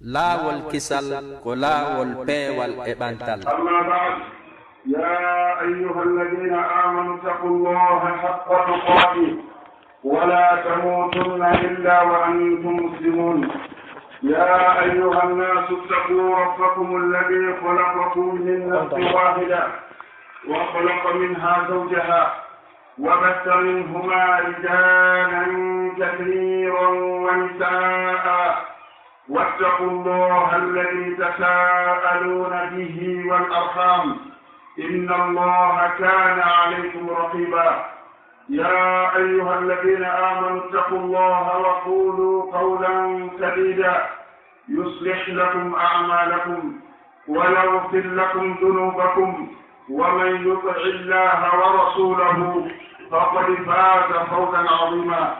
laawol kisal ko laawol peewal e ɓantal. amma ba'd ya ayyuha alladina amanu taqullaha haqqa tuqatih wala tamutunna illa wa antum muslimun ya ayyuha الناس اتقوا ربكم الذي خلقكم من نفس واحدة وخلق منها زوجها وبث منهما رجالا كثيرا ونساء واتقوا الله الذي تساءلون به والأرحام إن الله كان عليكم رقيبا يا أيها الذين آمنوا اتقوا الله وقولوا قولا سديدا يصلح لكم أعمالكم ويغفر لكم ذنوبكم ومن يطع الله ورسوله فقد فاز فوزا عظيما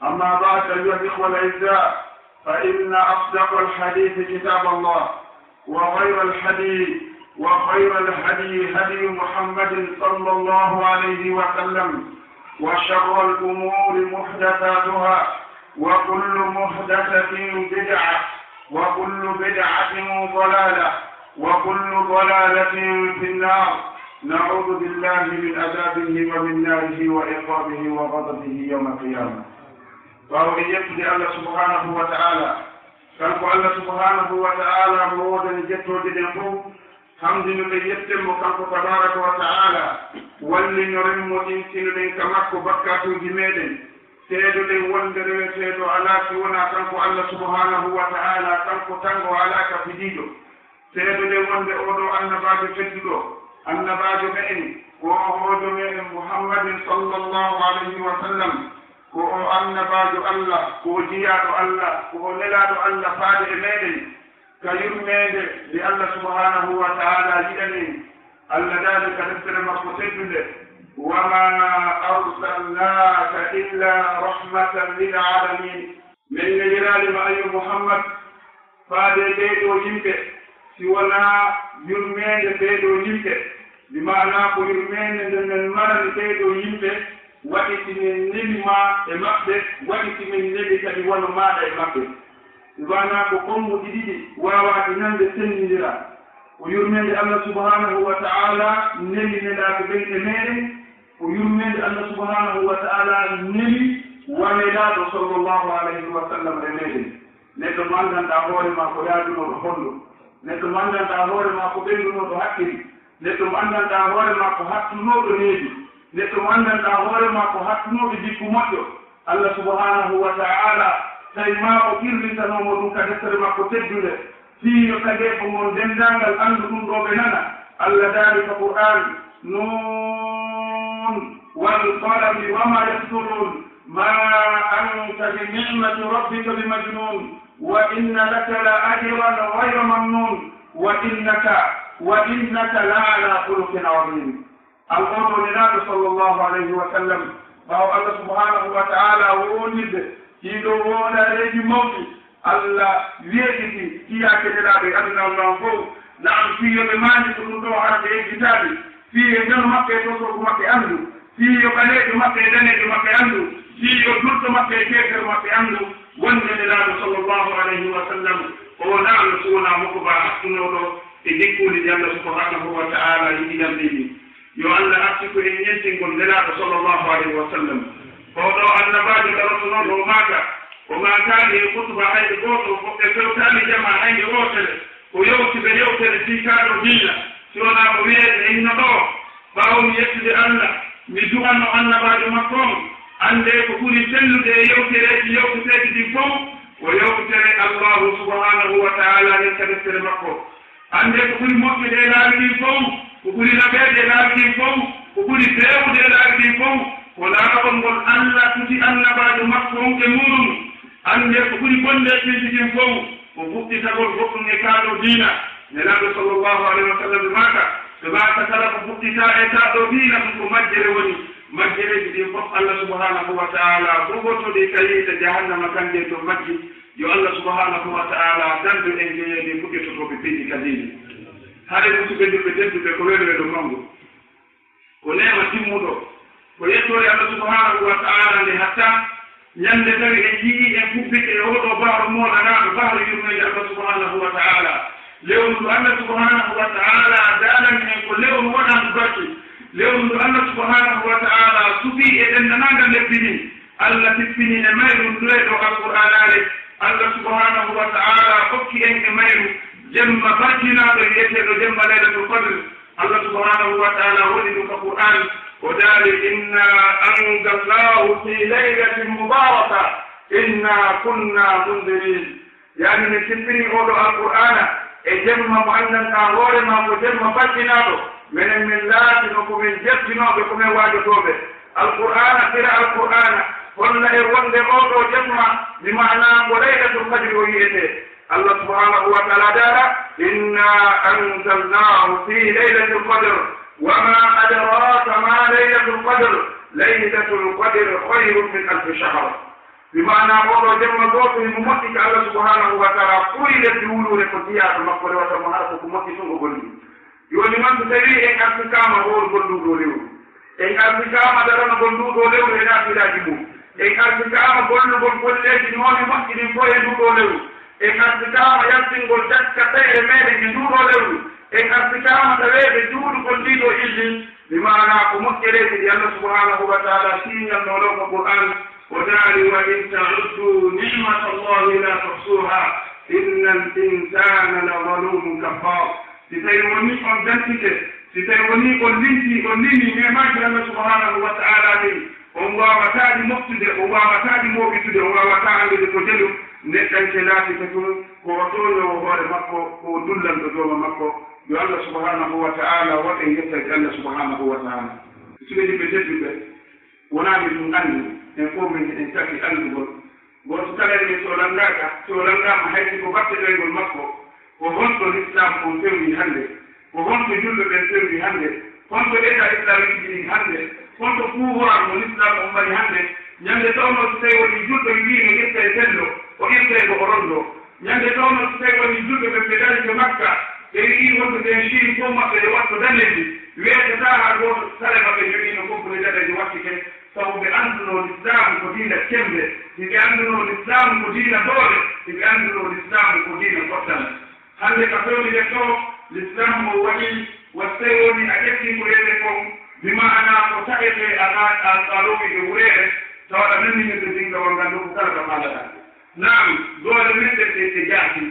أما بعد أيها الإخوة الأعزاء فإن أصدق الحديث كتاب الله وخير الهدي هدي محمد صلى الله عليه وسلم وشر الأمور محدثاتها وكل محدثة بدعة وكل بدعة ضلالة وكل ضلالة في النار نعوذ بالله من عذابه ومن ناره وعقابه وغضبه يوم القيامة وهو يجد الله سبحانه وتعالى كان الله سبحانه وتعالى مودا جتو دينكم حمد لله يتم كان تبارك وتعالى ولي نرم إنسان لين كماك بكاتو جميل سيدو لين وندر سيدو على سونا كان الله سبحانه وتعالى كان تنغو على كفيدو سيدو لين وندر أودو أن بعد فتدو أن بعد مئن وأودو من محمد صلى الله عليه وسلم ko o annabaajo Allah ko jiyaaɗo Allah ko nelaaɗo Allah faade e meeɗen ka yurmeende nde Allah subhanahu wa ta'ala yiɗanin Allah daali ka deftere makko teddunde wama arsalnaaka illa rahmatan lil alamin min neliraalima ayo Muhammad faade ɓeeɗo yimɓe si wonaa yurmeende ɓeeɗo yimɓe bi maanaa ko yurmeende nde men marani ɓeeɗo yimɓe waɗiti min nelima e maɓɓe waɗiti min neli kadi wono maaɗa e maɓɓe wana ko kommuɗi ɗiɗi wawaɗi nande sennidira ko yurmede Allah subhanahu wa ta'ala neli nelaɓe ɓen e meɗen ko yurmede Allah subhanahu wa ta'ala neli wanelaɗo sallllahu alayhi wa sallam e meɗen neɗɗo mo anndanɗa hoore ma ko yaadunoɗo honɗo neɗɗo mo anndanɗa hoore ma ko ɓendunoɗo hakkili neɗɗo mo anndanɗa hoore ma ko hattunoɗo needi neɗɗo mo anndanɗa hoore ma ko hattunoɓe jikku moƴƴo Allah subhanahu wa ta'ala tawi ma o irritanomo ɗum ka deftere makko teddude fiino tagee ko mon denndangal anndu ɗum ɗo ɓe nana Allah daari ka Qur'an nun wal qalami wama yasturun ma anta bi ni'mati rabbika bi majnun wa inna laka la ajran ghayra mamnun wa innaka la ala khuluqin azim alqoto nelaɗo sallllahu alayhi wa sallam ɓaawo Allah subhanahu wa ta'ala wonirde hiɗo wonareji mawɗi Allah weeɗiti tiyake nelaɓe adunallah fof naam fiyoɓe mandi ko ɗum ɗo arde ejjitaɓe fiye jano maɓɓe e tosogo maɓɓe anndu fiyo ɓaleɗo maɓɓe e daneɗo maɓɓe anndu fiyo durɗo maɓɓe e kefere maɓɓe anndu wonde nelaɗo sallllahu alayhi wa sallam o naamno so wona moko ba hattunoɗo e jikkude ɗi Allah subhanahu wa ta'ala yiɗiɗanɗeɗi yo Allah arti ko en ñentingol nelaaɗo sallllahu alayhi wa sallam oɗo annabaajo ɗarotonoɗo o maaka o maakaali e kutuba hayde gooto e fewtaali jama hayde wotere o yewtiɓe yewtere siikaaɗo diina si wonaa ko wiyeede e inno ɗo ɓaawmi yettude Allah mi duwanno annabaajo makko on annde ko ɓuri sellude e yewtereeji yewteteeji ɗin fof o yewtere allahu subhanahu wa ta'ala nen ka deftere makko annde ko ɓuri moƴƴude e laabi ɗin fof ko ɓuri naɓeede e laabi ɗin fof ko ɓuri feewude e laabi ɗin fof ko laawol ngol Allah tuti annabaajo makko on e muɗum annde ko ɓuri bonde e pinti ɗin fof ko fuɗɗitagol goɗɗum e kaaɗo diina nelaaɗo sallllahu alayhi wa sallam maaka so maaka kala ko fuɗɗita e kaaɗo diina ɗum ko majjere woni majjereji ɗin fof Allah subhanahu wa ta'ala bogotoɗe kayiita jahannama kanje to majji yo Allah subhanahu wa ta'ala dandu en jeyeede fuɗɗitotoɓe pinɗi kadini haɗe musuɓe ndurɓe tedduɓe ko weɗoweɗo mango ko nema timmuɗo ko yettore Allah subhanahu wa ta'ala nde hatta ñande tawi en jii en kubbike e oɗo bahru moɗanaɗo bahru yurmede Allah subhanahu lewru Allah subhanahu wa ta'ala dalan en ko lewru waɗan barke lewru Allah subhanahu wa ta'ala subi e dendanagal lebbini Allah tippini e mayru dueɗo alqur'anare Allah subhanahu wa ta'ala hokki en e mayru jemma barkinaɗo wiyeteɗo jemma laylatul qadr Allah subhanahu wa ta'ala woni ɗum ko qur'an o daari inna anzalnahu fi laylatin mubaraka inna kunna mundirin yani mi tippini oɗo alqur'ana e jemma mo anndanɗa hoore ma ko jemma barkinaɗo minen min laatino komin jettinoɓe komin waajotoɓe alqur'ana tira alqur'ana holla e wonde oɗo jemma mi mana ko laylatul qadri o wiyete Allah subhanahu wa ta'ala dara inna anzalnahu fi laylatil qadr wama adraka ma laylatul qadr laylatul qadr khayrun min alf shahr bimana oɗo jemma goto mo moƴƴi ko Allah subhanahu wa ta'ala ɓuri lebbi wuluure ko diyato makko rewata mo hara koko moƴƴi tun o golli joni noon so tawi en artikama hoor golluɗo lewru en artikama darana golluɗo lewru e nafilaji mum en artikama gollugol golleji noone moƴƴinin fo e nduɗo lewru en artikama yaltingol dakka tawi e meɗen e nduɗo lewru en artikama taweɓe juuɗugol ndiɗo illi mi mana ko moƴƴereji ɗi Allah subhanahu wa ta'ala siñalno ɗo ko qur'an o daari wa in ta'uddu ni'mata allahi la tuhsuha inna al insana la zalumun kaffar si tawi woni on dantike si tawi woni on linti on lini nemaji Allah subhanahu wa ta'ala ni on wawataɗi moftude on wawataɗi moɓitude on wawata andude ko jelu neɗɗanke laatike tun ko toñowo hoore makko ko dullanɗo dooma makko yo Allah subhanahu wa ta'ala waɗe yettade Allah subhanahu wa ta'ala suɓeɗi ɓe tedduɓe wonaɓe ɗum anndi en fof min eɗen taki anndugol goto kalene solangama haysi ko batteɗoygol makko ko honto l'islam on fewni hannde ko honto julɓe ɓen fewni hannde honto état islamique ɗi hannde honto pouvoir mo l'islam on mari hannde ñande tawno so tawi woni julɗo wiino ƴetta e sello o ƴettee ko o rondo ñande tawno so tawi woni julɓe ɓe ɓe dari to makka ɓe wii wonto ɓen chine fof maɓɓe e watto daneji weetata haa gooto sale maɓɓe jogiino foffude daneji wattike sabu ɓe annduno l'islam ko diina kembe si ɓe annduno l'islam ko diina doole si ɓe annduno l'islam ko diina gottal hannde ka fewni ɗen ɗo l'islam mo waɗi wattay woni a ƴetti ko wiyete kon mi maana ko taƴete a rowi e wureere tawaɗa nanninirde dingawol ngal ɗo ko kala ka faalaɗa naam doole men ɗe jaati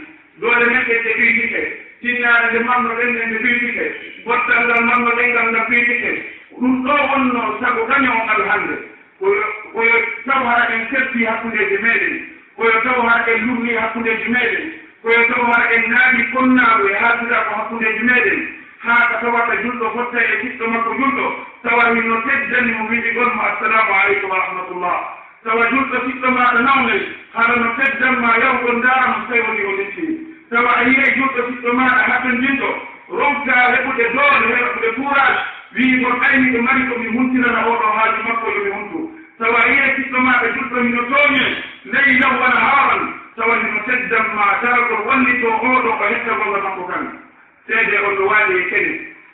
doole men ɗe ɓiitike tinnaade nde mamnoɗen e nde ɓiitike gottal ngal mamnoɗen ngal ngal ɓiitike ɗum ɗo wonno sago kaño on al hannde koyo taw hara en kerti hakkundeji meɗen koyo taw hara en lumni hakkundeji meɗen koyo taw hara en naaɗi konnaaɗo e haaldira ko hakkundeji meɗen haa ka tawata julɗo fotta e ɓiɗɗo makko julɗo tawa hinno teddani mo wiɗi gonmo assalamu aleykum wa rahmatullah tawa julɗo ɓiɗɗo maɗa nawne haɗa no teddanma yawgon ndaaramo so tawi woni o lettini tawa a yiye julɗo ɓiɗɗo maɗa hattondinɗo ronka heɓude doole heɓude courage wii gon ayni ɓe mari ko mi huntinana oɗo haaju makko yomi huntu tawa a yiye ɓiɗɗo maɗa julɗo hino tooñe nayi law wona haaran tawa hino teddanma taragol wallito oɗo ko hettagolla makko kan seede on ɗo waali e kene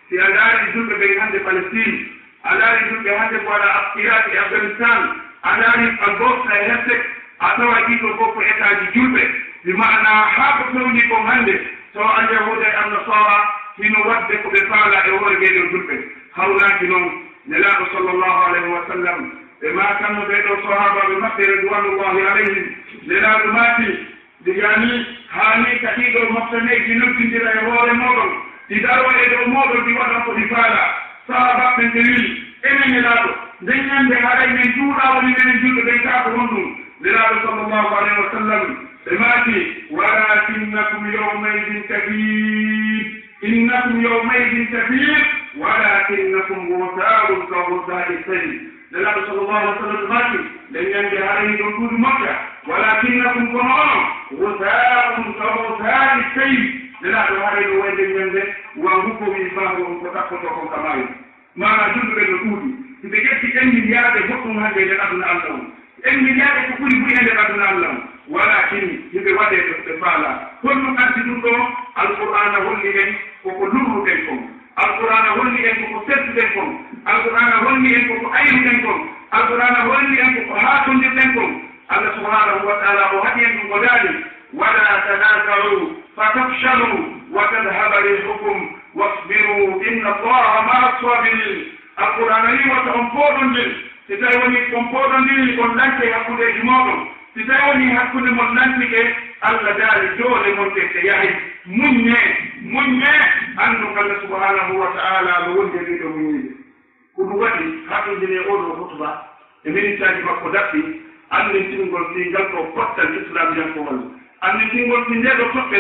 si a laari julɓe ɓen hannde Palestine a laari julɓe hannde ko waɗa Irak e Afghanistan a laari a Bosna e Hersek a tawa ɗiɗo fof ko état ji julɓe mi maana haa ko fewni kon hannde tawa alyahuda e annasara hino waɗde ko ɓe faala e hoore ɓeeɗo julɓe hawnaaki noon nelaaɗo sallllahu alayhi wa sallam ɓe maatanno ɓeeɗo sahabaɓe maɓɓe ridwanullahi alayhim nelaaɗo maati yani haani ka ɗiɗo moftaneji noddindira e hoore moɗon ɗi daroe dow moɗon ɗi waɗan ko ɗi faala sahabaɓe nde wi enen nelaaɗo nden ñande haray men juuɗa woni menen julɓe ɓen kaa ko honɗum nelaaɗo sallllahu alayhi wa sallam ɓe maati walakinnakum yawmaidin kabir innakum yawmaidin kabir walakinnakum ghusaa'un ka ghusaa'i sayl nelaaɗo sallllahu alih wa sallam ɓe maati nden ñande haray ɗon ɗuuɗi makka walakinnakum kono onon ghusaa'un ka ghusaa'i sayl nelaaɗo haray ɗo wayde ñande wa hukko wi bango on ko takkoto kon ka maayi mana julɓe ɓe no ɗuuɗi si ɓe ƴetti enndin yaade goɗɗum hannde e nder aduna allah on enndin yaade ko ɓuri ɓuri e nder aduna allah on walakin yimɓe waɗe ɓe faala honɗum addi ɗum ɗo alqur'ana holli en koko lurruɗen kon alqur'ana holli en koko settuɗen kon alqur'ana holli en koko ayruɗen kon alqur'ana holli en koko haatondirɗen kon allah subhanahu wa taala o haɗi en ɗum godaani wala tanaza'u fatafshalu وتذهب ريحكم واصبروا إن الله مع الصابرين. القرآن لي وتأمفون لي تتاوني كمفون لي كن لنك يقول إجماعهم تتاوني هكذا من لنك الله داري دول من تتياهي مني أنه الله سبحانه وتعالى لون جديد مني كل وقت حقا جني أولو خطبة من تاجب قدرتي أن تنقل في جلق وقت الإسلام ينقل أن تنقل في جلق وقت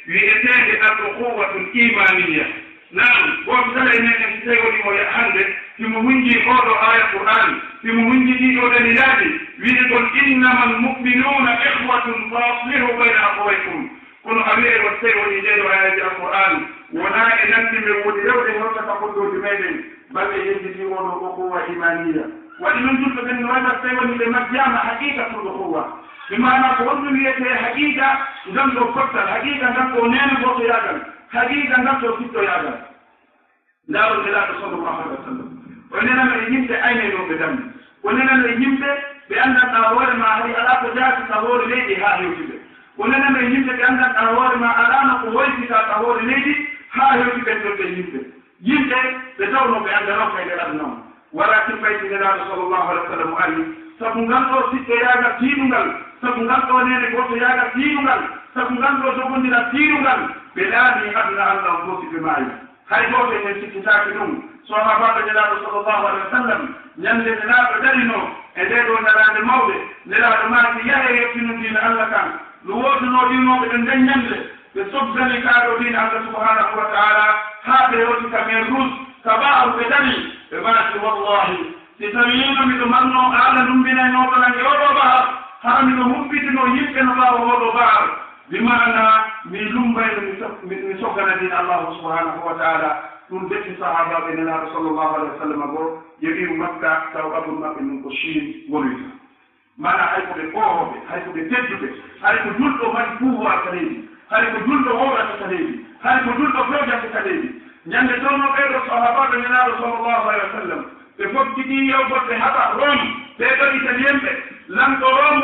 لإتاج الأخوة الإيمانية. نعم وابتلى إنك تتاوني ويحمد في مهنجي أولو آية القرآن في مهنجي دي أولو لله ويقول إنما المؤمنون إخوة فأصلحوا بين أخويكم كل أمير والسير والإنجيل وآيات القرآن ولا إنتم وليود وتفقدوا بميل بل يجب في أخوة إيمانية ولمن جلد من هذا السير لمجامع حقيقة الأخوة بمعنى قلت لي حقيقة جنب الفتة حقيقة جنب نين وقيادا حقيقة جنب ستة يادا لا رجلات صلى الله عليه وسلم وإننا من يجب أين يوم بدم وإننا من يجب بأن التهور مع هذه الأفجات التهور ليدي ها يوجد ولنا من يمكن أن الأهوال ما ألانا قويتك الأهوال ليدي ها يمكن أن يمكن تدور بأن رفع إلى الأبناء ولكن بيت الله صلى الله عليه وسلم قال سبنغان أو ستة ياغا تينوغال سبنغان أو نيني قوة ياغا تينوغال سبنغان أو زبون إلى تينوغال بلاني أبنى الله قوة بماي هاي قوة من ستة ساكنون صحابة الله صلى الله عليه وسلم ينزل لنا بدلنو إذا نرى الموضع نرى الموضع يهي يكتنو دين الله كان لوود نودينو بدن دنيامle be sobzani kaado din Allah subhanahu wa ta'ala habe yoti kamerus kaba'u bedani be baati wallahi titamino mi do manno ala numbina no bana yodo ba harami no hubbitino yimbe no ba wodo ba bimana mi lumbay mi sogana din Allah subhanahu wa ta'ala dun be sahaba be nabi sallallahu alaihi wasallam go yebi makka tawabul mabin ko shin wolita mana hay ko be ko hay ko be teddude hay ko juldo mari pouvoir kaleji hay ko juldo wora kaleji hay ko juldo projet kaleji nyande tono be do sahaba be nabi sallallahu alaihi wasallam be fokkiti yow botte haba rom be do italiembe lan ko rom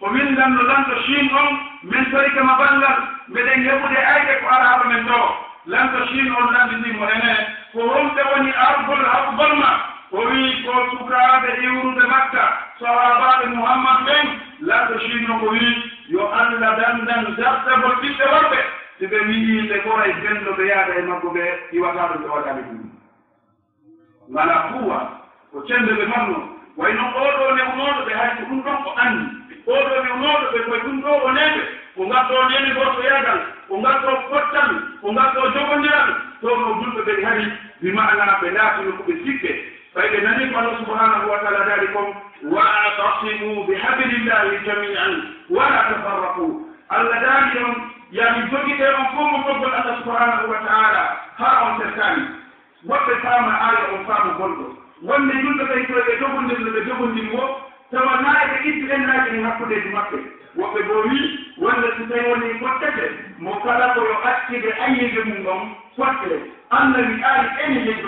ko min dan no lan to shin on men tori kama bangal be den yebude ayde ko araba men do lan to shin on lan ndi mo ene ko rom de woni arbol habbalma o wi ko sukaɓe iwrude makka sahabaɓe muhammad ɓen lanɗo chino ko wi yo allah dandan dartabol ɓiɓɓe worɓe si ɓe wi'i ɓe ɓoray benɗo ɓe yaada e maggo ɓe iwataɗo ɓe waɗaɓe ɗum wala kuwa ko cende ɓe manno wayno oɗo newnoɗo ɓe hay ko ɗum ɗon ko anndi oɗo newnoɗo ɓe koye ɗum ɗo o neɓe ko ngatto nene goto yagal ko ngatto fottal ko ngatto jogodiral to no julɓe ɓe hari bimana ɓe laatino ko ɓe sikke فإذا نبي الله سبحانه وتعالى ذلكم واعتصموا بحبل الله جميعا ولا تفرقوا الذين يعني فقد يقوم قبل الله سبحانه وتعالى هرم تركاني وقتام آية وفام قلبه وان يجب أن يكون يجب سواء نائك إسلام لكن يحفظ مكة وقبولي وان تتيوني قتك مقالة يؤكد أي جمعهم قتك أن الآن أين يجب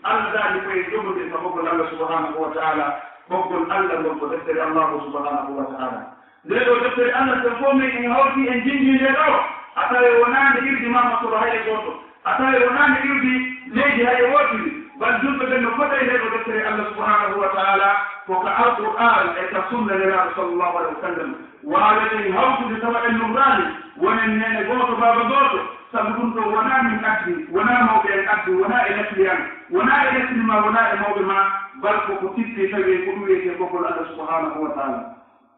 الله ذلك يجب فقل الله سبحانه وتعالى فقل الله وقدر الله سبحانه وتعالى لذلك دكتور أن تقوم إن هوتي إن جنجي لدو أتى يونان يرجي ما مصر هاي جوتو أتى يونان يرجي ليجي هاي وطي بل جزء من قدر إليه دكتور الله سبحانه وتعالى وقع القرآن يتصل لله صلى الله عليه وسلم وعلى إن هوتي لسواء النوراني ومن ينقوط باب دوتو سبقنت ونا من أجل ونا موضع الأجل ونا إلى سليان ونا إلى سلما ونا إلى موضع بل كتبت سوي كلوية يقول الله سبحانه وتعالى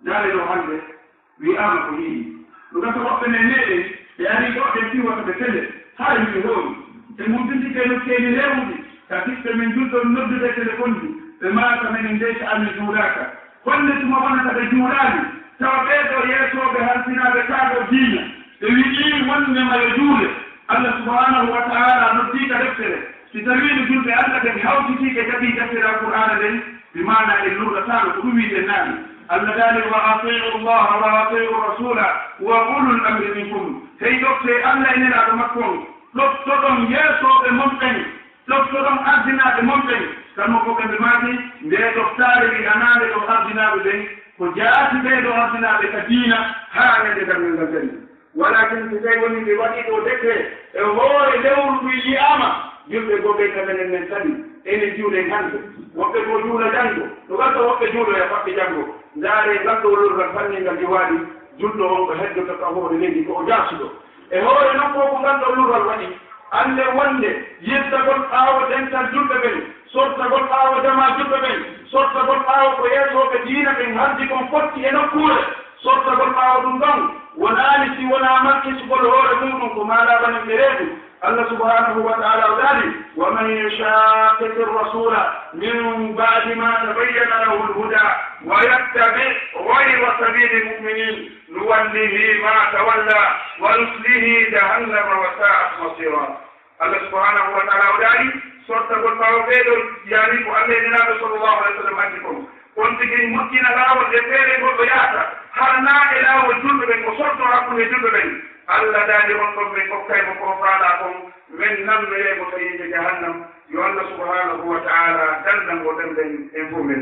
ذلك لو هذا ويأمر كليه لو تقبل النيل يعني قد يكون وتبتلع هاي الهول المدن كانوا كانوا لهم كتبت من جزء النبض تلفوني فما كان من ليش أن جولاك كل ثم بنا تجولاني توقيت يسوع بهالسنا بتاعه دينا يجي من ما يجول الله سبحانه وتعالى نطيق رفسه تترين جزء أنك تحاول تيجي كتبي تفسير القرآن ذي بمعنى النور تعالى قلوبي جناني الذين وأطيعوا الله وأطيعوا الرسول وأولو الأمر منكم هي دكتور الله إننا دمكم دكتورم يسوع بممكن دكتورم أدنى بممكن كما قلت بماتي ده دكتور بأنا ده أدنى بدين وجاءت ده أدنى بكدينا هذا ده من الجنة walakin so tawi woni ɓe waɗi ɗo décret e hoore lewru ndu yiyama julɓe goɓe kamenen men tadi ene juulen hande woɓɓe ko juula janngo no wadda woɓɓe juuloya faɓɓe janngo ndaare ngadɗo lurgal fanningal diwaɗi julɗo on ko heddoto ka hoore leydi ko o jaasuɗo e hoore noon ko ko nganɗo lurgal waɗi ande wonde yettagol ɓaawo dental julɓe ɓen sottagol ɓaawo jama julɓe ɓen sottagol ɓaawo ko yeesoɓe diina ɓen hardi kon fotti e nokkuure sottagol ɓaawo ɗum ɗon wonaani si wonaa makkisugol hoore muɗum ko maɗaɓanen ɓe reedu الله سبحانه وتعالى ذلك ومن يشاقق الرسول من بعد ما تبين له الهدى ويتبع غير سبيل المؤمنين نوله ما تولى ونصله جهنم وساءت مصيرا الله سبحانه وتعالى ذلك صرت بالطاوبيد يعني الله صلى الله عليه وسلم أنتم كنت مكينا له الجبال والبياتا حرنا إلى الجلد وصرت أقول الجلد Allah daali on ɗon ɓe kokkaymo ko faalakom min namdoyemo to yimɓe jahannam yo Allah subhanahu wa ta'ala dandango ɗemɗen en fof men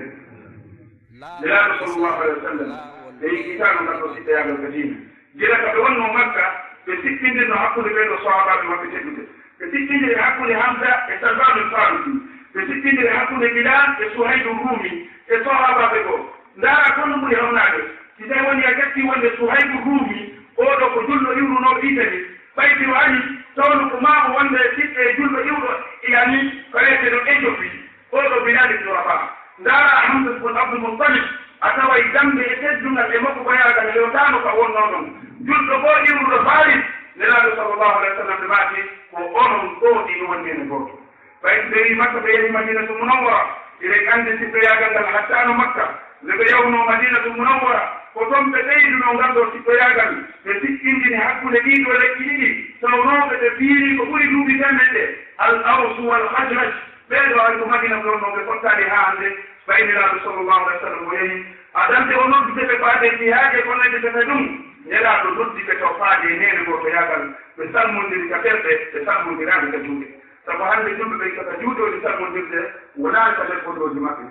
nelaɗo sallllahu alih wa sallam ɓe yiggitano ngal ɗo siɗɗoyagal ka diina gila ka ɓe wonno makka ɓe sikkindino hakkude ɓeɗo sahabaɓe maɓɓe teddude ɓe sikkindiri hakkude hamsa e salmanul farisi ɓe sikkindiri hakkude bilal e suhaydu rumi e sahabaɓe goo ndaara kono ɓuri hewnaade si tawi woni a ƴetti wonde suhaydu rumi oɗo ko julɗo iwruno ɓiitani ɓayti wani tawno ko maamo wonde siɓɓe julɗo iwɗo yani ko rete ɗo éthiopie oɗo bilal ibnu rabah ndaara hamsa bon abdoul moutalib a tawa dambe e teddungal e makko koyagal hewtano ka wonno ɗon julɗo goo iwruɗo faris nelaɗo sallllahu alah wa sallam ɓe maati ko onon ɗo ɗino wonni ene gooto ɓayti ɓe wi makka ɓe yehi madinatu munawwara iɗen andi siɓɓoyagal ngal hattano makka nde ɓe yawno madinatu munawwara ko toon ɓe ɓeyduno ngal ɗo siɓɓoyagal ɓe sikkindini hakkude ɗiɗo lekki ɗiɗi tawnoɓe ɓe piiri ko ɓuri duuɓi temedde al awsu wal hajraj ɓeeɗo ay ko madina ɗon no ɓe fottani ha hande ɓayniraɗo sallllahu alih wa sallam o yehi adante o noddude ɓe faade jihaaje gonnede ɓeɓe ɗum nelaɗo noddi ɓe to faade nene go to yagal ɓe salmodiri ka terɗe ɓe salmodirani ka juuɗe sabu hande julɓe ɓe kaka juuɗoɗi salmodirde wonani ka nder fondoji maɓɓe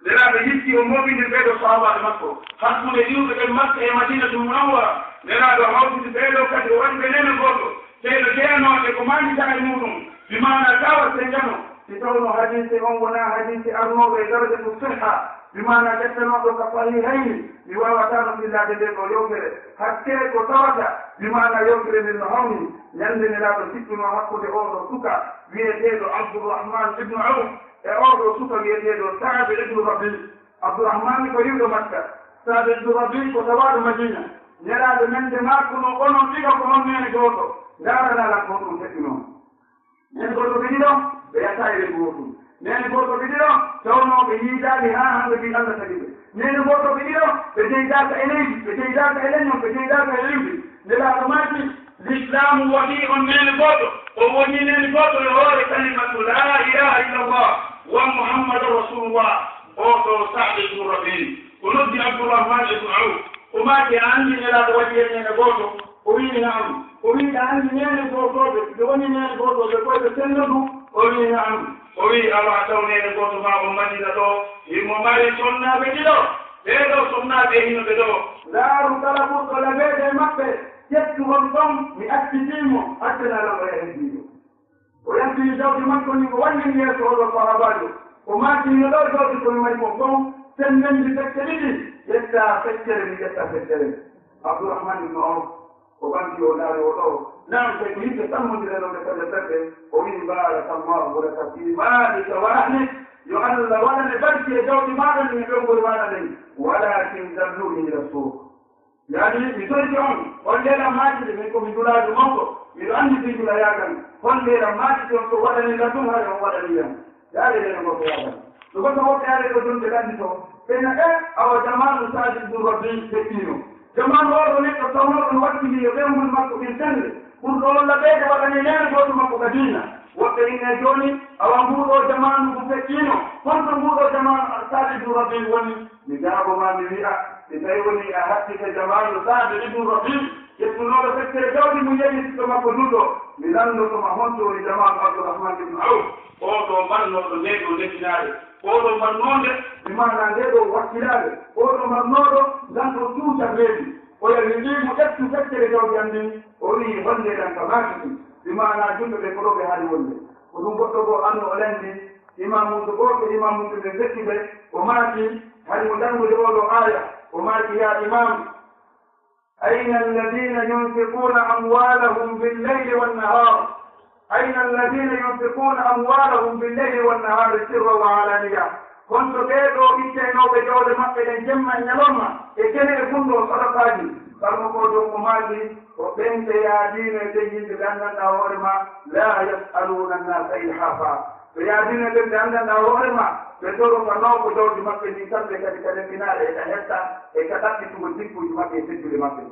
nelaɓe yitti o moɓidir ɓeeɗo sahabaɓe makko hakkude iwɓe ɓen makka e madinatu munawwara nelaɗo hawtude ɓeeɗo kadi o waɗi ɓe nene goto ɓeeɗo jeeyanoɓe ko mandita e muɗum bimana tawatte jano si tawno hadise on wona hadise arnoɓe e daraja to sihha bimana ƴettanoɗo ka sahihayni mi wawatano fillade nde ɗo yewtere hakke ko tawata bimana yewtere nden no hawni ñande nelaɗo siɗɗuno hakkude oɗo suka wiyeteɗo abdourahman ibnu auf e oɗo suka wiyeteɗo saabe ibnu rabi abdourahmani ko yiwɗo makka saabe ibnu rabi ko tawaɗo madina nelaɗo nande makko no onon ɗiga ko on nene goto ndaranala ko ɗum heɓi noon nene goto ɓe ɗiɗo ɓe yatta e rengo ɗum nene goto ɓe ɗiɗo tawnoɓe yiidali ha hande mbi allah tagi ɓe nene goto ɓe ɗiɗo ɓe jeydaka e leydi ɓe jeydaka e leñol ɓe jeydaka e lewdi nelaɗo maki l'islamu waɗi on nene goto o woni nene goto e hoore kalimatu la ilaha illallah wa muhammadun rasulullah oɗo saɓe ibnu rabi ko noddi abdourahman ibnu auf o maaki a andi nelaɗo waɗi e nene goto o wi naam o wi a andi nene gotoɓe ɓe woni nene gotoɓe koɓe sennodu o wi naam o wi awa taw nene goto ma o madina ɗo yimmo mari sonnaɓe ɗiɗo ɓeɗo sonnaɓe hinoɓe ɗo laaru kala ɓurɗo laɓede maɓɓe ƴettuhon ɗon mi accitimo accenalamo e heddiɗo o yantini jawdi makko ni ko wallini yeeso oɗo sahabajo o matino ɗo jawdi komi mari mo fof sembendi fecce ɗiɗi ƴetta feccere mi ƴetta feccere abdourahman ibnu auf o ɓanti o laari o ɗo nan kadi yimɓe sammodireɗo ɓe kelle fedde o wi barakallahu laka fi malika wa ahlik yo allah waɗane barki e jawdi maɗa ni e ɓewgol maɗa nden walakin dalluni ila suuk yani mi torki on ndeɗam maajide min komi dulaaju makko miɗo anndi fi dula yagal hon ndeɗam maajide on so waɗani la ɗum hade on waɗaniyam yaade ndene ngoko yagal so goto woɓɓe yaade ɗo ɗum ɓe ɗanndi to ɓena awa jamanu sadi ibnu rabi feƴƴino jamanu oɗo neɗɗo tawnoɗon wattini yo ɓewgol makko ɓin sende ɓurɗo olla ɓeyde waɗani nene goto makko ka diina woɓɓe inne jooni awa mbuɗo jamanu ko feƴƴino honto mbuɗo jamanu sadi ibnu rabi woni mi jaaboma mi wi'a si tawi woni a hattita jamanu sade ibnu rabi ƴettunoɗo feccere jawdi mo yehi siɗɗo makko duɗo mi landotoma honto woni jamanu abdourahman ibnu auf oɗo mbannoɗo ndeɗo ndetinaade oɗo mbannode mi mana ndeɗo wakkilade oɗo mbannoɗo nganɗo tuuta reedi koye wiimo ƴettu feccere jawdi an ndin o wii holle ɗan ka maatiti bimana julɓe ɓe koɗoɓe haali wonde ko ɗum goɗɗo goo anno o lendi imamude goto imamude ɓe fetti ɓe o maati hadi mo dangude oɗo aya o maati ya imam ayna alladina yunfiquna amwalahum billeyli wannahar ayna alladina yunfiquna amwalahum billeyli wannahari sirra wa alaniya konto ɓeeɗo ittenoɓe jawde maɓɓe ɗen jemma e ñalomma e kene e funɗo sadakaji karmo ko dow ko maaki o ɓente yaadino e ɓen yimɓe ɓe anndanɗa hoore ma la yasaluna annasa ilhafa ɓe yaadino ɓen ɓe anndanɗa hoore ma ɓe toroka nawko jawdi maɓɓe ndi kamɓe kadi ka lembinaɗe e ka hetta e ka ɗaɓɓitugo jikkuji maɓɓe e teddude maɓɓe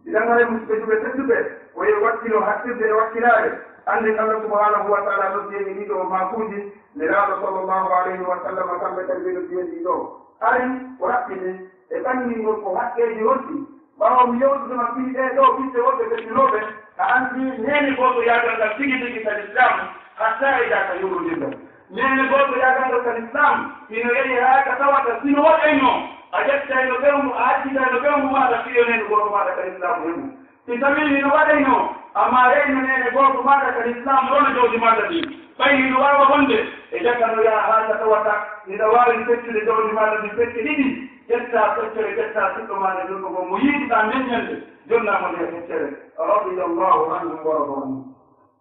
iɗan hare musidɓe tedduɓe oye wakkilo hakkilde e wakkilare annden allah subhanahu wa taala noddiyeni ɗiɗo makuji nelaɗo sallllahu alayhi wa sallam kamɓe kadi ɓe noddiyeni ɗo ari o raɓɓini e ɓanndingol ko haqqeji hoddi ɓawo mi yewtudema ɓiɗe ɗo ɓiɓɓe woɓɓe ɓettiloɓe a anndi nene goto yagal ngal tigi tigi kal islam hatta e daka yurudinɗo nene goto yagal ngal kal islam ino yeɗi haa ka tawata sino waɗayno a ƴettayno ɓewmu a haccitayno ɓewmu maɗa fiyo nene goto maɗa kal islam hemu si tawi ino waɗayno amma reyno nene goto maɗa kal islam ɗono jawdi maɗa ɗi ɓay ino wawa wonde e jakano yaha haa ka tawata ina wawi fettude jawdi maɗa ɗi fetti ɗiɗi ƴetta feccere ƴetta siɗɗo maɗa jonno go mo yiɗiɗa ndeññande jonnamo nde feccere radiyallahu anhum wa radu anhum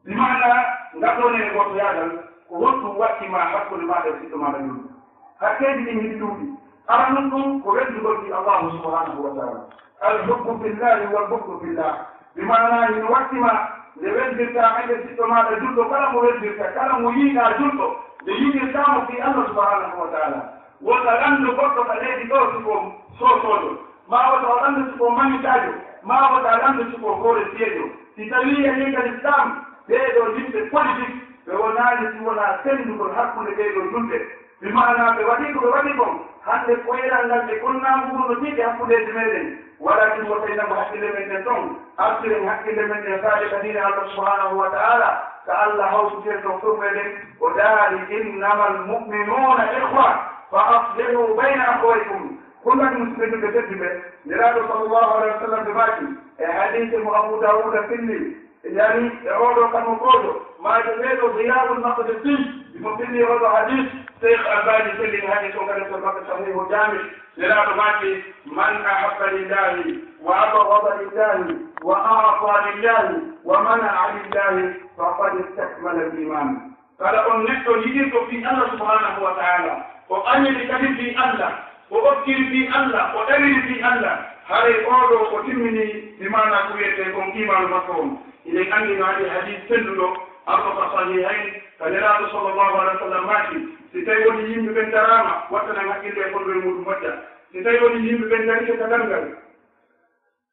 limana ngaɗɗo nene goto yagal ko wonɗum wattima hakkude maɗa e siɗɗo maɗa jonno hakkeji ɗin hiɗi ɗuuɗi aranum ɗum ko weddugol fi allahu subhanahu wa taala alhubbu fillahi walbugdu fillah bimana hino wattima nde weddirta hande siɗɗo maɗa julɗo kala mo weddirta kala mo yiiɗa julɗo nde yiɗirtamo fi allah subhanahu wa taala wota randu goɗɗo ka leydi ɗo siko sosoɗo ma wota o randu siko mamitajo ma wota randu siko hoore siyejo si tawi a yigal islam ɓeeɗo yimɓe politique ɓe wonaani si wona sendugol hakkude ɓeeɗo julɓe bimana ɓe waɗi ko ɓe waɗi kon hande koyeral ngal ɓe konnamuɗum no tiiɗe hakkudeji meɗen walakin wo taynamo hakkille men ɗen ɗon artiren hakkille men ɗen faade kadine allah subhanahu wa taala so allah hawtutirto fur meɗen o daari innama almuminuna ihwa fa aslihu bayna akhwaykum kullani musidɓe julɓe tedduɓe neraɗo sallllahu alayhi wa sallam ɓe maaki e hadise mo abou dawuda filli yani e oɗo kamo koɗo maajo ɓeeɗo ziyadul maqdisi mo filli oɗo hadis cheikh albani fellini hadis o kadi to makka sahihu jami neraɗo maaki man ahabba lillahi wa abghada lillahi wa a'ta lillahi wa mana'a lillahi faqad istakmala al-iman kala on neɗɗo yiɗirɗo fi allah subhanahu wa taala o añiri kadi fi allah o okkiri fi allah o ɗariri fi allah haray oɗo o timmini bimana ko wiyete kon imanu makko on inen anndi no waɗi hadis selluɗo arɗo ka sahihayn ka neraɗo sallllahu alih wa sallam maaki si tawi woni yimɓe ɓen darama wattanan haqqille e fonɗo e muɗum moƴƴa si tawi woni yimɓe ɓen darike ka dangal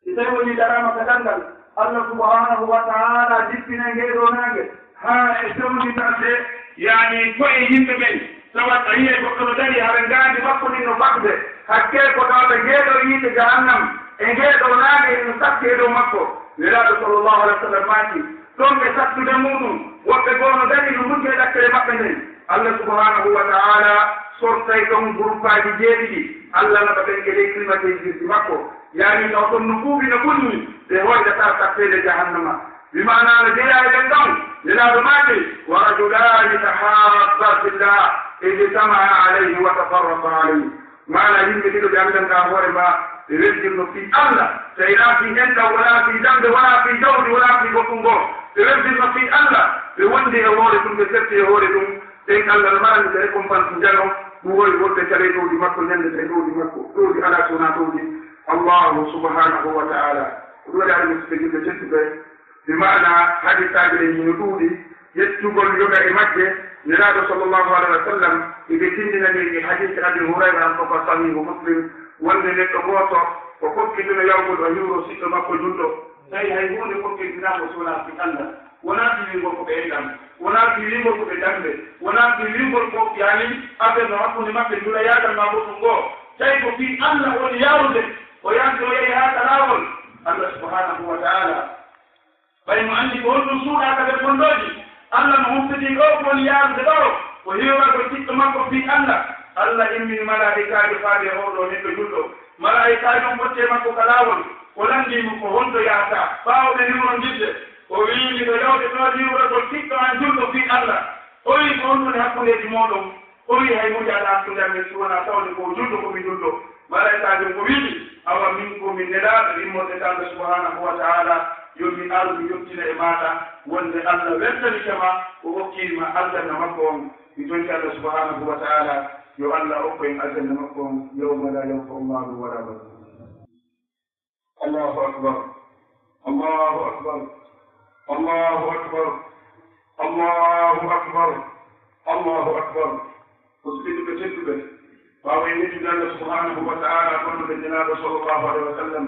si tawi woni darama ka dangal allah subhanahu wa taala jippina ngeeɗo nangue ha e sewndinande yani ko e yimɓe ɓen tawat a yiye goɗɗo no dari haɓe ngaandi makko ni no fakde hakke ko tawata ngeeɗo yiide jahannam e ngeeɗo nangue eno sakki e dow makko nelaɗo sallllahu alih wa sallam maaki ɗon ɓe sattude muɗum woɓɓe goo no dari no mujje ɗakkere maɓɓe nden allah subhanahu wa taala sortay ɗon groupeaji jeeɗiɗi allah naɗa ɓen e ley climatéjirsi makko yani taw ɗon no ɓuuɓi no ɓunni ɓe hoydata sattede jahannama bimana no jeeya e ɓen ɗon nelaɗo maaki wa rajulani tahabba fillah ijtamaa alayhi wa tafarraqa alayhi mana yimɓe ɗiɗo ɓe anndanɗa hoore ma ɓe weldirno fi allah tawina fi enɗam wona fi damde wona fi jawdi wona fi goɗɗum goo ɓe weldirno fi allah ɓe wondi e hoore ɗum ɓe setti e hoore ɗum ɓen allah no marani ɓe récompense jano ɓuwoy wonɓe kala ɗowdi makko ñande tawi ɗowdi makko ɗowdi ala sowona ɗowdi allahu subhanahu wa taala ko ɗum waɗi aɗa musidɓe julɓe tedduɓe mi maana hadisaji ɗe hino ɗuuɗi yettugol yoga e majje neraɗo sallllahu alayhi wa sallam eɓe tindinani e hadise abi hurayra an koko sahihu muslim wonde neɗɗo gooto o kokkituno yawgol o hiwro siɗɗo makko julɗo tawi hay hunde kokkitinamo sowona fi allah wona fi wingol ko ɓe enɗam wona fi wingol ko ɓe dambe wona fi wingol ko yani affaire no hakkude maɓɓe jula yagal ma goɗɗum goo tawi ko fi allah woni yawrude o yanti o yehi ha ka laawol allah subhanahu wa taala ɓay mo anndi ko honɗum suuɗaka ɓe fondoji allah no humtidi ɗo ko woni yaarude ɗo ko hiwragol siɗɗo makko fi allah allah immini malaikaji faade oɗo neɗɗo julɗo malaikaji on botte makko ka laawol o landimo ko wonto yaata ɓaawɓe numéro jidde o wiimi ɗo yawde ɗo numéro ko siɗɗo an julɗo fi Allah o wi ko wonɗone hakkundeji moɗon o wi hay moƴaɗa hakkunde amen si wona tawde ko julɗo komi julɗo malaikajo ko wiɗi awa min komi nelaɗo immorde Allah subhanahu wa taala yomi ardu yettina e maɗa wonde Allah weltanitama o hokkima aljanna makko on mi tonti Allah subhanahu wa taala yo Allah okko en aljanna makko on yawma la yanfa'u malun wala banun Allahu akbar Allahu akbar Allahu akbar Allahu akbar Allahu akbar musidɓe tedduɓe ɓaawo en yettude Allah subhanahu wa taala kono ɓe janaɗo sallllahu alayhi wa sallam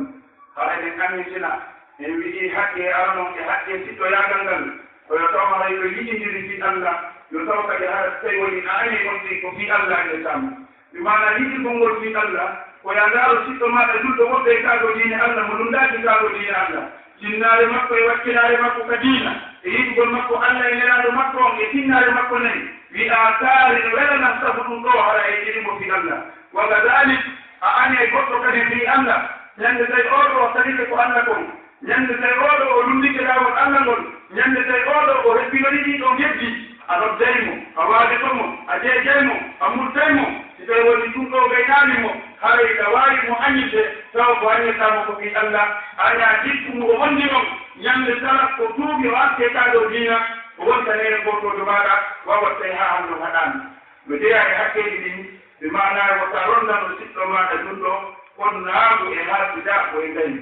haɗa en annitina en wiɗi haqqe aranon e haqqe siɗɗo yagal ngal oyo tawma hay ko yiɗidiri fi Allah yo taw kadi haɗa tawi woni a ani on ɗi ko fi Allah e tama mi mana yiɗirgol ngol fi Allah ko ya ndaaro siɗɗo maɗa julɗo woɗɗo e kaago diine Allah mo ɗum daaki kaago diine Allah tinnaare makko e wakkinaare makko ka diina e yiɗugol makko Allah e neraɗo makko on e tinnaare makko nayi wi'a taari no welanam sabu ɗum ɗo haɗa e jiɗimo fi Allah wa kadalik a ani e goɗɗo kadi fi Allah ñande tawi oɗo o salike ko Allah kon ñande tawi oɗo o lullike lawol Allah ngol ñande tawi oɗo o hebbinori ɗiɗo geddi a noddaymo a waadetomo a jeejaymo a murtaymo si tawi woni ɗum ɗo gaynanimo haray ka wawi mo añide taw ko añetamo ko fi Allah aña jikkumo o wondi on ñande salat ko tuubi o atte kaɗo diina o wontanere gotoɗo maɗa wawat tawi ha hanno haɗani no jeeya e hakkeji ɗin ɓe mana wota rondano siɗɗo maɗa julɗo on naago e haasida ko e gayi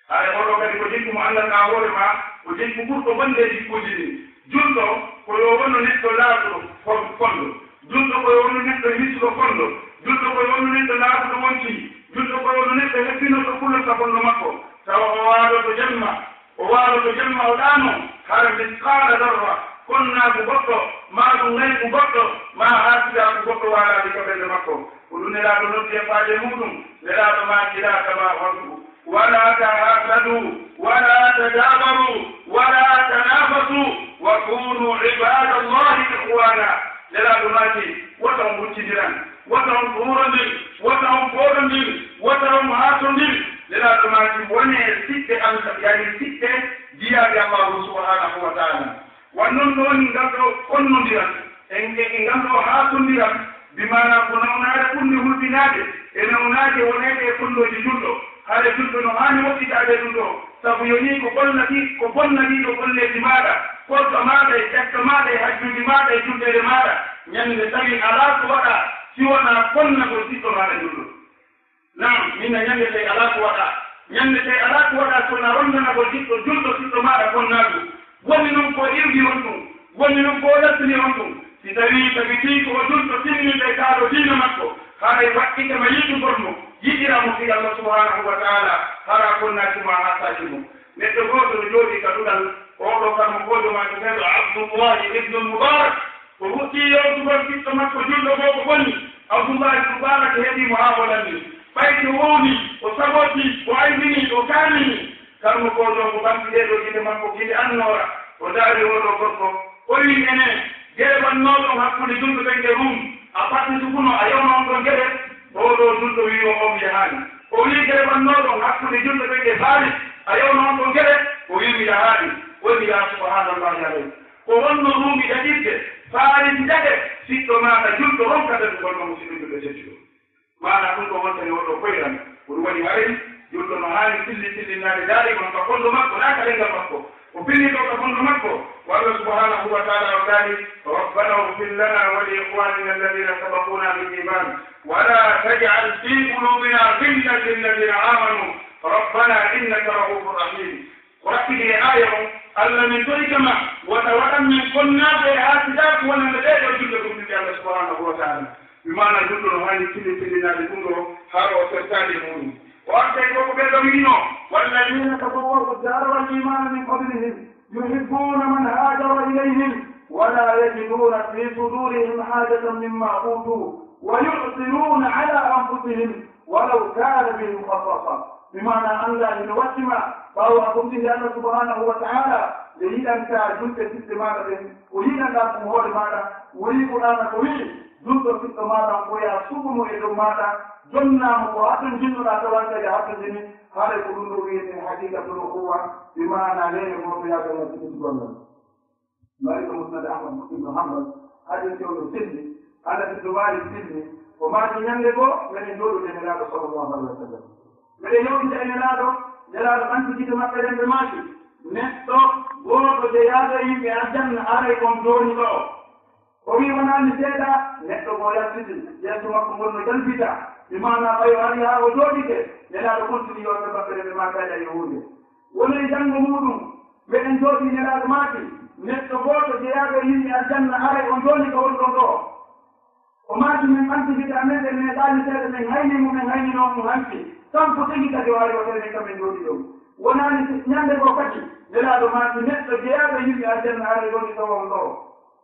haɗa oɗo kadi ko jikkumo anndanɗa hoore ma ko jikku ɓurɗo wonde jikkuji ɗi julɗo koyo wonno neɗɗo laaɓuɗo fonɗo julɗo koyo wonno neɗɗo hisɗo fonɗo julɗo koyo wonno neɗɗo laaɓuɗo wonti julɗo koyo wonno neɗɗo hebbinoɗo kullota fonɗo makko tawa o waaloto jemma o ɗaano hara misqala darra konnaagu goɗɗo ma ɗum ngaygu goɗɗo ma haasidaku goɗɗo waalaade kaɓelde makko ko ɗum nelaaɗo noddi e faade muɗum nelaaɗo ma kiɗaka ma honɗu wala tahasadu wala tadabaru wala tanafasu wa kunu ibada allahi ihwana nelaaɗo maaki wota on huccidiran wota on ɗuurondir wota on fooɗondir wota on haatondir nelaaɗo maaki wone siɗɗe yani siɗɗe jiyaaɓe allahu subhanahu wa taala wannon ɗo woni ngam ɗo konnodiran en ngam ɗo haatondiran bimana ko nawnaade ɓurde hulɓinaade e nawnaade woneede e kolloji julɗo haade julɗo no haani woɗɗitaade ɗum ɗo sabu yoni ko bonna ɗiɗo golleji maaɗa korka maaɗa e ƴakka maaɗa e hajjuji maaɗa e julɗere maaɗa ñande tawi alaa ko waɗa si wonaa konna ko siɗɗo maaɗa julɗo nam minna ñande tawi alaa ko waɗa ñande tawi alaa ko waɗa sona rondana ko jiɗɗo julɗo siɗɗo maaɗa konnaaɗum woni noon ko irgi on ɗum woni noon ko lattini on ɗum si tawi tabiti ko o julɗo tinnide kaaɗo diina makko haray waɗɗitema yiɗugolmo yiɗiramo fi Allah subhanahu wa taala hara konnatuma ha sajimo neɗɗo goto no jooɗi ka ɗuɗal oɗo kammo godoma to feeɗo Abdoullahi ibnul Mubarak ko huɗɗi yewtugol ɓiɗɗo makko julɗo go ko bonni Abdoullahi Mubarak heeɗimo ha holanni ɓayde wowni o sagoti o aybini o kaanini kammo koɗo ko ɓamti ɗeɗo gide makko gide annora o daari oɗo gorko o wi enen geɗe wannoɗon hakkude julɗo ɓen e rum a patni sukuno a yewno on ɗon geɗe oɗo julɗo wi o on yahaani o wi geɗe wannoɗon hakkude julɗo ɓen e Faris a yewno on ɗon geɗe o wimi yahaani woni ya subhanallahi alayhi ko wonno ruumi ɗaɗirde Faris jaɗe siɗɗo maɗa julɗo ronkata ɗum gonno musidɓe ɓe tettiɗo mana ɗum ɗo wontani oɗo koyran ko ɗum waɗi haray julɗo no haani tillinnaade daari kono ka fonndo makko naaka ɗengal makko o pinni ɗo ka fonndo makko والله سبحانه وتعالى وقال ربنا اغفر لنا ولإخواننا الذين سبقونا بالإيمان ولا تجعل في قلوبنا غلا للذين آمنوا ربنا إنك رؤوف رحيم وركب آية ألا من تلكما وتوأم من كنا بهاتذاك ولا ندائي وجدكم في الله سبحانه وتعالى بمعنى جدنا هذه كلنا لكله هذا وسرتاني مؤمن وأنتم بيضمينه والذين تبوأوا الدار والإيمان من قبلهم يحبون من هاجر إليهم ولا يجدون في صدورهم حاجة مما أوتوا ويؤثرون على أنفسهم ولو كان بهم خصاصة بمعنى أن لا ينوسم فهو أقول الله سبحانه وتعالى ɓe yiɗanta julɓe siɓɓe maɗa ɓen o yiɗanɗa ɗum hoore maɗa woni ko ɗana ko wii julɗo siɓɓo maɗa ko ya suɓumo e dow maɗa jonnama ko hatton jinnoɗa tawankade hattondeni haɗa ko ɗum ɗo wiyete haqiqatul uquwa ɓe mana lene goto yadalla siɓiti gollal mari ko musnad ahmad ibnu hambal hadis o ɗo silli anas ibnu malik silli ko maji ñande goo minen jooɗude nelaɗo sallllahu alih wa sallam mbeɗe yewtide e nelaɗo ɓantigide maɓɓe ɗen ɓe maaki neɗɗo gooto jeyaɗo yimɓe aljanna aray kon jooni ɗo o wi wonani seeɗa neɗɗo goo yaltiti yeeso makko gonno jalbita mi mana ɓayo ari ha o jooɗike nelaɗo continue yoɓe maɓɓe ɗen ɓe maakaɗa e hunde woni janngo muɗum mbeɗen jooɗi nelaɗo maaki neɗɗo gooto jeyaɗo yimɓe aljanna aray on jooni ko wonɗon ɗo o maaki min ɓantigide amen ɗen meeɗani seeɗa min haynimo min hayninomo hanki kanko tigi kadi o ari o tene kamen jooɗi ɗum wonani ñande goo kadi nelaɗo maaki neɗɗo jeyaɓe yimɓe aljanna aray joni tawon ɗo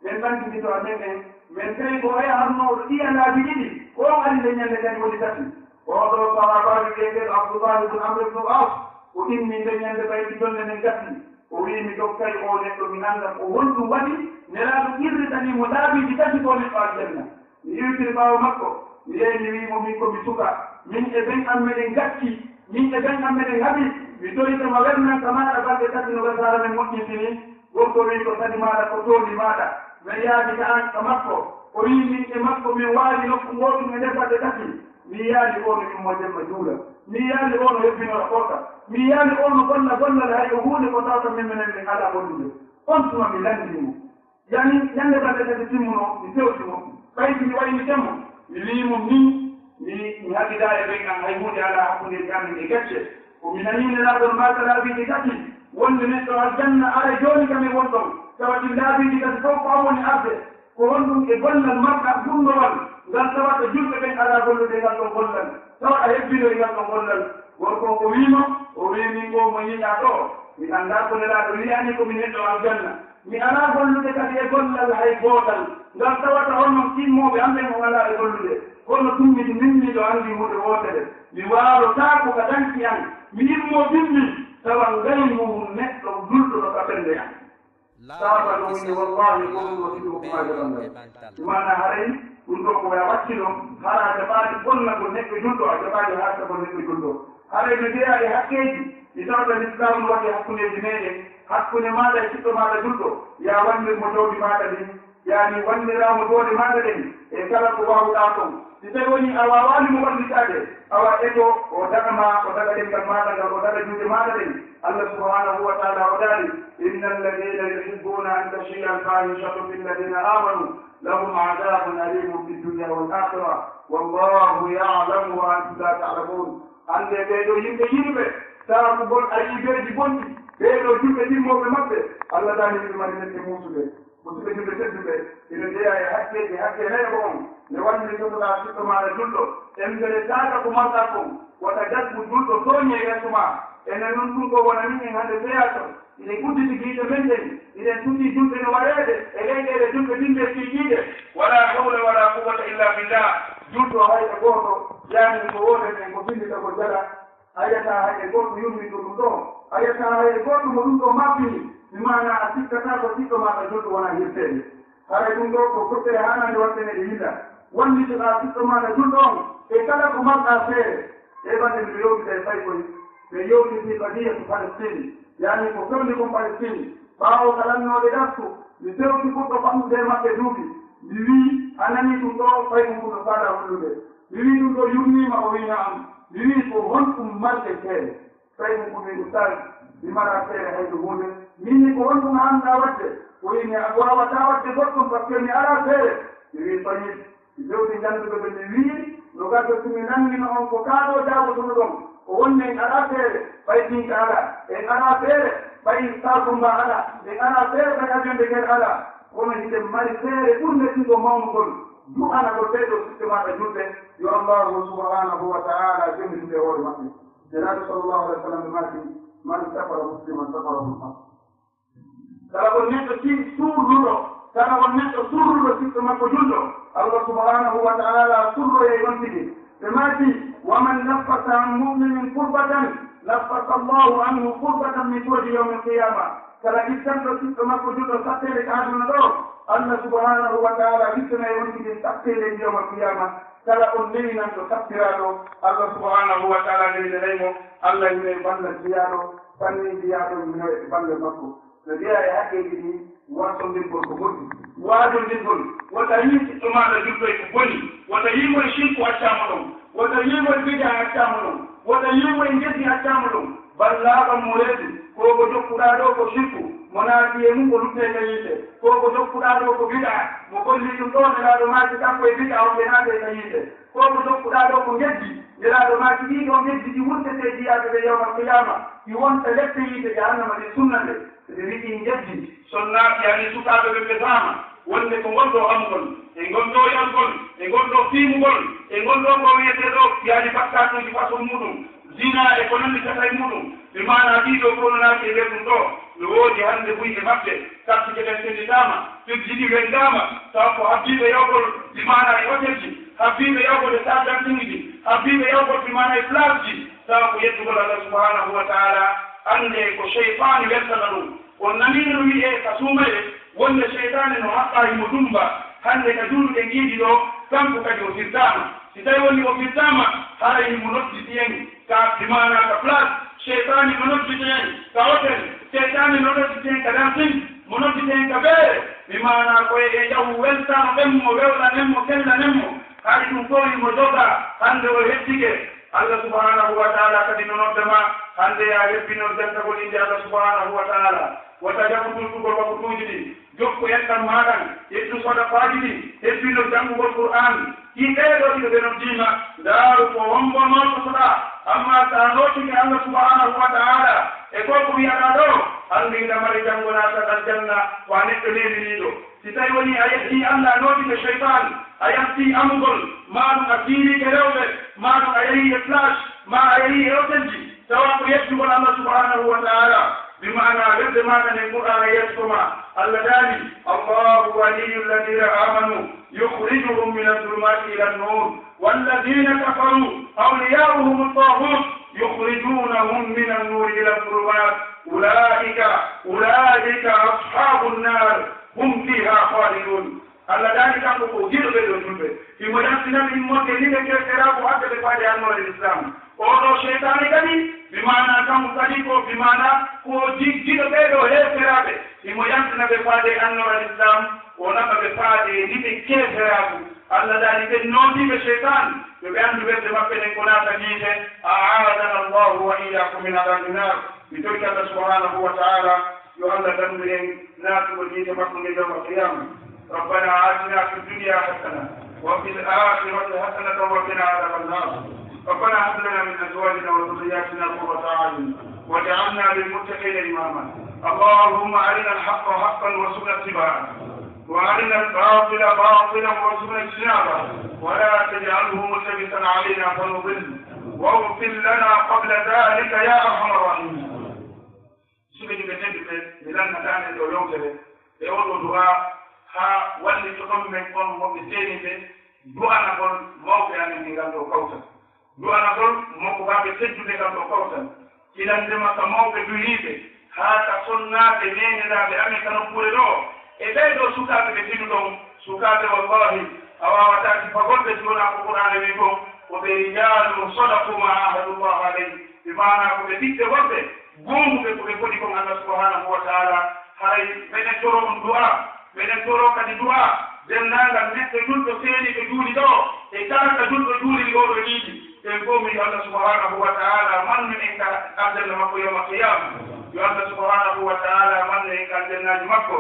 min ɓantigito amen en min tawi ko oya harnoɗo ɗiyanaaji ɗiɗi ko ande ñande kadi woni tati oɗo sahabaji wiyeteɗo abdoullah ibn amr ibnu as o inni nde ñande ɓaydi jonde nden gatti o wi mi dokkay o neɗɗo mi nanndam o honɗum waɗi nelaɗo irritanimo laabiji tati ko neɗɗo aljanna mi yiwtiri ɓaawo makko mi yehi mi wimo min komi suka min e ɓen am meɗen gacci min e ɓen am meɗen haaɓi mi doyitama wernan ka maɗa balɗe tati no gasara men moƴƴintini gonko wi ko sadi maɗa ko tooli maɗa min yaadi ka an ka makko o wi min e makko min waali nokku goɗum e nder balɗe tati mi yaali ono immo jemma juula mi yaali ono hebbinora ɓoɗɗa mi yaali ono golla gollal hay o huunde ko tawta min minen min ala gollude on tuma mi landinimo yani ñande balɗe tati timmuno mi fewtimo ɓayti mi wayni temmo mi wiimo mi haɗida e ɓen an hay hunde ala hakkunde amin e gacce ko mi nanine laaɓol mata laabiji tati wonde neɗɗo aljanna ara jooni kam e wonɗon tawati laabiji tati fof ko awoni arde ko honɗum e gollal marɗa gurnowal ngal tawata julɓe ɓen ala gollude ngal ɗon gollal tawa a hebbino e ngal ɗon gollal gorko o wiima o wimin ngo mo yiɗa ɗo mi annda ko nelaaɗo wiyani komi neɗɗo aljanna mi ala gollude kadi e gollal hay gootal ngal tawata honnon timmoɓe amɓen o ala e gollude kono tummidi minniɗo anndi huɗe wootere mi waalotaako ka danki an mi yimmo bimmi tawa ngaymu neɗɗo julɗo ɗo ka ɓernde an saafa ɗum woni wallahi ko ɗum wasiɗo ko maajaɓangal mana haray ɗum ɗo ko ya wattino hara jaɓaade bonnagol neɗɗo julɗo a jaɓaade haatagol neɗɗo julɗo haray no jeeya e hakkeeji mi tawta l'islamu waɗi hakkundeji meɗen hakkunde maɗa e siɗɗo maɗa julɗo ya wanndir mo jawdi maɗa ɗin yani wanndiramo doole maɗa ɗen e kala ko wawɗa ton si tawi woni a wawani mo wallitade awa eto o dagama o daga ɗengal maɗa ngal o daga juuɗe maɗa ɗen allah subhanahu wa taala o daali inna alladina yuhibbuna an tashia alfahishatu fi lladina amanu lahum adabun alimun fi dunia wal akhira wallahu yalamu wa antum la talamun ande ɓeɗo yimɓe tawa ko gon ayi beeji bonɗi ɓeɗo julɓe ɗimmoɓe maɓɓe allah dani yimɓe mari nette muusuɓe musidɓe julɓe tedduɓe ina jeeya e hakkeji hakke nayo on nde wanniri jogoɗa siɗɗo maɗa julɗo emgere taaka ko marɗa kon wata gasmu julɗo tooñe yeeso ma enen noon ɗum ko wona min en hannde seyato ine gudditi giiɗe men ɗen inen tuɗɗi julɓe no waɗede e leyɗele julɓe ɗinde fiijiide wala hawla wala quwata illa billah julɗo hayɗe gooto yaani ko woten en ko bindita ko jala ayata hayɗe goɗɗo yurmito ɗum ɗo ayata hayɗe goɗɗo mo ɗum ɗo mabbini mi mana a sikkata ko siɗɗo maɗa julɗo wona hirtede haray ɗum ɗo ko goɗɗere hanande waɗteneɗe yilla wallitoɗa siɗɗo maɗa julɗo on e kala ko marɗa feere e bande mbiɗo yowtida e fay koye ɓe yowtiti kadiya to Palestine yani ko fewndi kon Palestine ɓaawo ka lannoɓe ɗaftu mi fewti fuɗɗo famɗude maɓɓe duuɓi mi wii a nani ɗum ɗo fay ko fuɗɗo faada hullude mi wii ɗum ɗo yurnima o wina am mi wii ko honɗum marɗe feere fay ko ɗum wi ustad mi mara feere haydo hunde minni ko honɗum hannda waɗde o wini a wawata waɗde goɗɗum par ce que mi ala feere mi wii fayid mi fewti jandude ɓe mi wii no gaddo tumi nangino on ko kaaɗo jaagotono ɗon o wonni en ala feere ɓay tinka ala en ala feere ɓay sakumba ala en ala feere ɓay ajonde ken ala kono hiɗen mari feere ɓurde ɗiɗo mawnugol du'anagol ɓeɗo sitte maɗa julɓe yo allahu subhanahu wa taala jomitude hoore maɓɓe janaɓe sallllahu alih wa sallam ɓe maki man safara musliman safarahu lhaq kala on neɗɗo suurduɗo kala on neɗɗo suurduɗo sitte makko julɗo allah subhanahu wa taala surroye ɗon tigi ɓe maki waman naffasa an muminin kurbatan naffasa allahu anhu kurbatan min kodi yawme alqiyama kala ittanɗo siɗɗo makko juɗɗo sattede ka aduna ɗo Allah subhanahu wa taala wittana e wonkiɗin sattede ndiyoma qiyama kala on newinanɗo sattiraɗo Allah subhanahu wa taala newinanaymo Allah yine balla jiyaɗo fanni jiyaɗo mino e balle makko no jeeya e haqqeji ɗi wasondirgol ko moƴƴi waadondirgol wota yi siɗɗo maɗa juɗɗo e ko boni wota yimoye shirku accama ɗon wota yimoye bida accama ɗon wota yimoye geddi accama ɗon ballaɓa mo reedu ko ko jokkuɗa ɗo ko shirku mo naati e mum ko lutteka yiite ko ko jokkuɗa ɗo ko biɗa mo golli ɗum ɗo nelaɗo maaki kanko e biɗa o ɓe naate ka yiite ko ko jokkuɗa ɗo ko geddi nelaɗo maaki ɗiɗo geddi ɗi wurtete jiyaɓe ɓe yawma qiyama ɗi wonta lette yiite jahannama ɗi sunna nde ɓe wiɗi geddi sonnaaki ani sukaɓe ɓe ɓe fama wonde ko gonɗo amgol e gonɗo yalgol e gonɗo fiimugol e gonɗo ko wiyeteɗo yaani bakkatuji façon muɗum zina e ko nanndi kata e muɗum ɓe mana ɗiɗo kononaaki e nder ɗum ɗo no woodi hannde buyɗe maɓɓe kartije ɗen senditama firjiɗi wendama taw ko habbiɓe yawgol ɗi mana e hôtel ji habbiɓe yawgol e sardantiŋi ji habbiɓe yawgol ɗi mana e place ji taw ko yettugol Allah subhanahu wa taala annde ko cheytani weltana ɗum on nanino no wiye ka suumaye wonde cheytane no haɓɓa himo dumba hannde ka juuɗuɗe giiɗi ɗo kanko kadi o firtama si tawi woni o firtama hara himo nodditi en ka dimana ka place cheytani mo nodditi en ka hôtel cheytani no nodditi en ka dancing mo nodditi en ka beere mi mana koye e ƴawu weltano ɓemmo wewlanemmo kellanemmo haɗi ɗum fof himo joga hannde o hettike Allah subhanahu wa taala kadi no noddema hannde ya hebbinor dentagol inde Allah subhanahu wa taala wota jaɓutultugol wakkutuji ɗi jokku ettan maɗan ƴettu sadafaji ɗi hebbinor janngugol qur'an ɗi ɗeɗo ɗiɗo ɓe noddima ndaaru ko wombonoto soɗa amma sa nottike Allah subhanahu wa taala e ko ko wiyaɗa ɗo anndinga mari janngo natat aljanna wa neɗɗo neminiɗo si tawi woni a yetti Allah notike cheytan a yatti amugol maɗum a fiirike rewɓe maɗum a yehi e place ma a yehi e hôtelji tawa ko yettugol Allah subhanahu wa taala bimana welde maɗa nden qur'ana yettoma Allah daali allahu waliyu alladina amanu yukhrijuhum min adulumati ila annur walladina kafaru awliyauhum altaghut yukhrijunahum min annur ila adulumat ulaika ashabu nnar hum fiha khalidun Allah daali kanko ko jiɗo ɓeɗo julɓe imo yantinami immoɗe niɓe kerteraako hadde ɓe faade annore l'islam oɗo cheytane kadi bimana kanko kadi ko bimana ko jiɗo ɓeɗo heeferaɓe imo yantina ɓe faade annore l'islam o naɓa ɓe faade niɓe keeferaako Allah daali ɓe nootiɓe cheytan ɓe ɓe anndu welde maɓɓe ɗen ko naata niite aadana allahu wa iyakum min adabi nar mi toki Allah subhanahu wa taala yo Allah dandu en naatugo niite makko nde yawma qiyama ربنا آتنا في الدنيا حسنة وفي الآخرة حسنة وقنا عذاب النار ربنا هب لنا من أزواجنا وذرياتنا قرة أعين واجعلنا للمتقين إماما اللهم أرنا الحق حقا وارزقنا اتباعه وأرنا الباطل باطلا وارزقنا اجتنابه ولا تجعله ملتبسا علينا فنضل واغفر لنا قبل ذلك يا أرحم الراحمين سبحانك بتنبت لنا دعنا الأولوة يقول دعاء ha walli to ɗon men kon moɓe seeni ɓe du'anagol mawɓe amen ni ngal ɗo kawtal du'anagol moko waɓe teddude ngal ɗo kawtal ilandema ka mawɓe duhiɓe haa ka sonnaɓe nenenaɓe amen ka nokkure ɗo e ɓeyɗo sukaaɓe ɓe tinu ɗon sukaaɓe wallahi a wawataki fagolɓe jona ko qur'ane wi ko koɓe rijalu sadaku ma ahadullah alayhi ɓe mana koɓe ɓiɓɓe wonɓe goomuɓe koɓe goɗi kon Allah subhanahu wa taala hay menen toro on du'a menen toro kadi du'a denndangal neɗɗo julɗo seeni ɓe juuli ɗo e kala ka julɗo juuliri oɗo yiiɗi ɓen gomi Allah subhanahu wa taala mannu en ka aljanna makko yawma qiyama yo Allah subhanahu wa taala mannu en ka aljannaji makko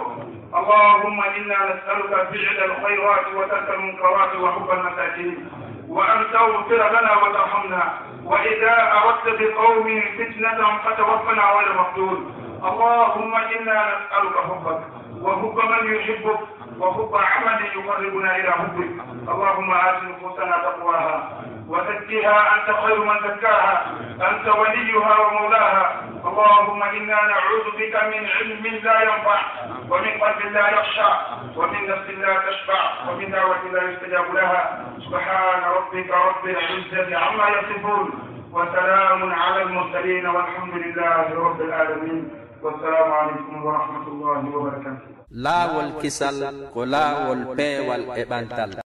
اللهم إنا نسألك فعل الخيرات وترك المنكرات وحب المساكين وأن تغفر لنا وترحمنا وإذا أردت بقوم فتنة فتوفنا غير مفتون اللهم إنا نسألك حبك وحب من يحبك وحب عمل يقربنا إلى حبك اللهم آت نفوسنا تقواها وزكها أنت خير من زكاها أنت وليها ومولاها اللهم إنا نعوذ بك من علم لا ينفع ومن قلب لا يخشع ومن نفس لا تشبع ومن دعوة لا يستجاب لها سبحان ربك رب العزة عما يصفون وسلام على المرسلين والحمد لله رب العالمين والسلام عليكم ورحمة الله وبركاته. لا والكسل كلا والبي والإبانتال